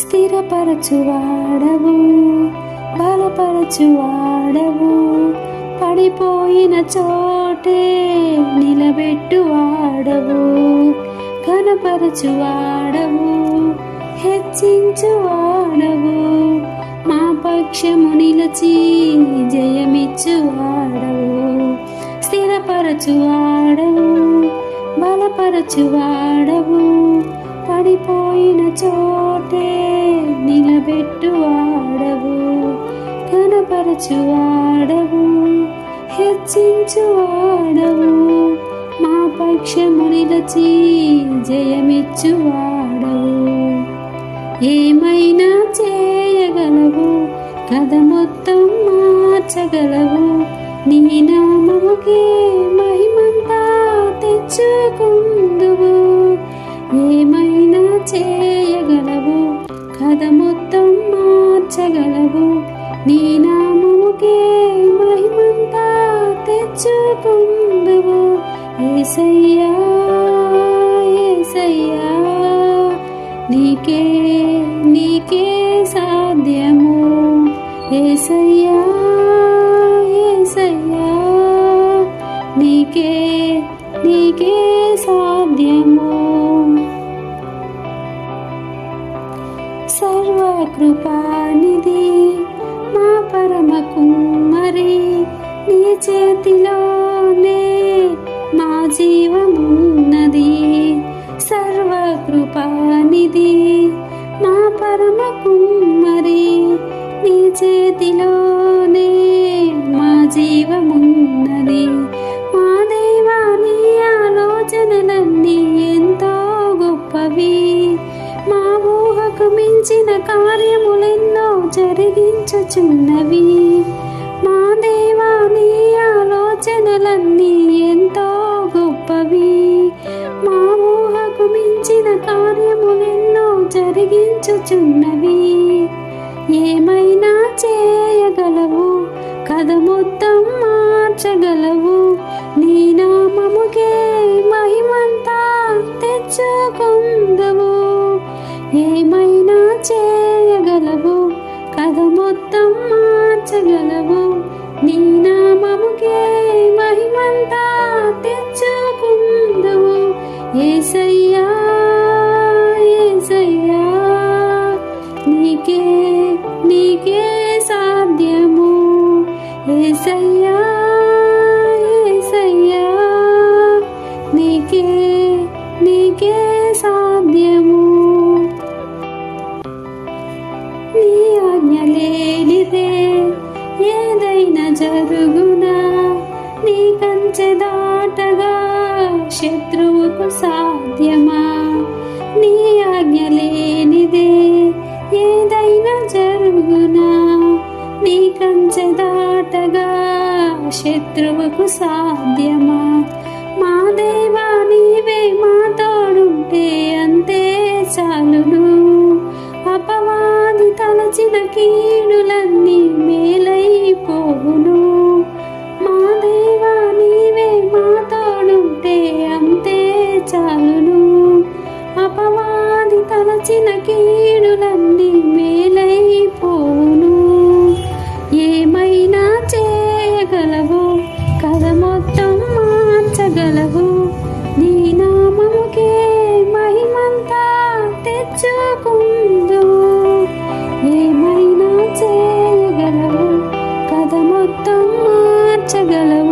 స్థిరపరచువాడవు, బలపరచువాడవు, పడిపోయిన చోటే నిలబెట్టువాడవు, ఘనపరచువాడవు, హెచ్చించువాడవు, మా పక్షము నిలిచి జయమిచ్చువాడవు, స్థిరపరచువాడవు, బలపరచువాడవు, పడిపోయిన చోటే నిలబెట్టువాడవు, ఘనపరచువాడవు, హెచ్చించువాడవు, మా పక్షము నిలిచి జయమిచ్చువాడవు. ఏమైనా చేయగలవు, కథ మొత్తం మార్చగలవు, నీ నామముకే మహిమంతా తెచ్చుకుందువు. ఏమైనా చేయగలవు, కథ మొత్తం మార్చగలవు, నీ నామముకే మహిమంతా తెచ్చుకుందువు. యేసయ్యా యేసయ్యా, నీకే నీకే సాధ్యము. యేసయ్యా యేసయ్యా, నీకే నీకే సాధ్యము. సర్వకృపానిధి మా పరమ కుమ్మరి, నీ చేతిలోనే మా జీవమున్నది. సర్వకృపానిధి మా పరమ కుమ్మరి, నీ చేతిలోనే మా జీవమున్నది. మా దేవా, నీ ఆలోచనలన్నీ ఎంతో గొప్పవి, మా ఊహకు మించిన కార్యములెన్నో జరిగించుచున్నవి. మా దేవా, నీ ఆలోచనలన్నీ ఎంతో గొప్పవి, మా ఊహకు మించిన కార్యములెన్నో జరిగించుచున్నవి. ఏమైనా చేయగలవు, కథ మొత్తం మార్చగలవు, నీ నామముకే మహిమంతా తెచ్చుకుందువు. ఏమైనా చేయగలవు, కథ మొత్తం మార్చగలవు, నీ నామముకే మహిమంతా తెచ్చుకుందువు. యేసయ్యా యేసయ్యా, నీకే నీకే సాధ్యము. యేసయ్యా యేసయ్యా, నీకే నీకే సాధ్యము. నీ ఆజ్ఞ లేనిదే ఏదైనా జరుగునా, నీ కంచె దాటగా శత్రువుకు సాధ్యమా. నీ ఆజ్ఞ లేనిదే ఏదైనా జరుగునా, నీ కంచె దాటగా శత్రువుకు సాధ్యమా. మా దేవా, నీవే మా తోడుంటే అంతే చాలును. అపవాది తలచిన కీడులన్నీ మేలైపోవును. మా దేవా, నీవే మా తోడుంటే అంతే చాలును. అపవాది తలచిన కీడులన్నీ మేలైపోవును. ఏమైనా చేయగలవు, కథ మొత్తం మార్చగలవు, నీ నామముకే మహిమంతా తెచ్చుకుందువు. ఏమైనా చేయగలవు, కథ మొత్తం మార్చగలవు,